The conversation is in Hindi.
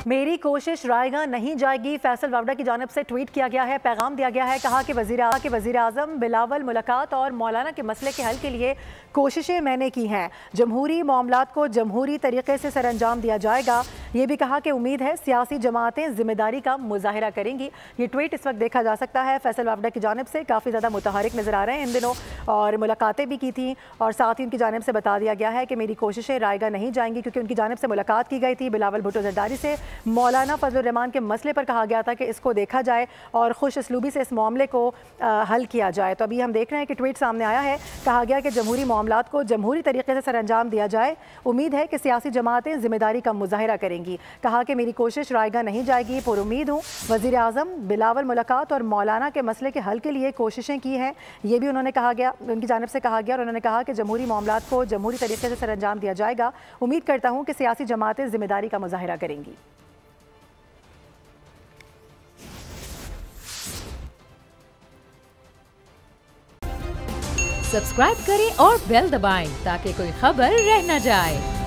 मेरी कोशिश रायगा नहीं जाएगी, फैसल वावड़ा की जानिब से ट्वीट किया गया है, पैगाम दिया गया है। कहा कि वज़ीर आज़म बिलावल मुलाकात और मौलाना के मसले के हल के लिए कोशिशें मैंने की हैं। जमहूरी मामलात को जमहूरी तरीके से सरअंजाम दिया जाएगा। ये भी कहा कि उम्मीद है सियासी जमातें जिम्मेदारी का मुजाहिरा करेंगी। ये ट्वीट इस वक्त देखा जा सकता है फैसल वावड़ा की जानिब से, काफ़ी ज़्यादा मुतहरिक नज़र आ रहे हैं इन दिनों, और मुलाकातें भी की थी और साथ ही उनकी जानिब से बता दिया गया है कि मेरी कोशिशें रायगा नहीं जाएंगी, क्योंकि उनकी जानिब से मुलाकात की गई थी बिलावल भुट्टो जरदारी से। मौलाना फजलुर रहमान के मसले पर कहा गया था कि इसको देखा जाए और खुश असलूबी से इस मामले को हल किया जाए। तो अभी हम देख रहे हैं कि ट्वीट सामने आया है, कहा गया कि जमहूरी मामलात को जमहूरी तरीके से सरअंजाम दिया जाए। उम्मीद है कि सियासी जमातें जिम्मेदारी का मुजाहिरा करेंगी। कहा कि मेरी कोशिश रायगा नहीं जाएगी, पुरुम्मीद हूँ। वज़ीर आज़म बिलावल मुलाकात और मौलाना के मसले के हल के लिए कोशिशें की हैं, ये भी उन्होंने कहा गया, उनकी जानिब से कहा गया। और उन्होंने कहा कि जमहूरी मामलात को जमहूरी तरीके से सरअंजाम दिया जाएगा। उम्मीद करता हूँ कि सियासी जमातें जिम्मेदारी का मुजाहिरा करेंगी। सब्सक्राइब करें और बेल दबाएं ताकि कोई खबर रह न जाए।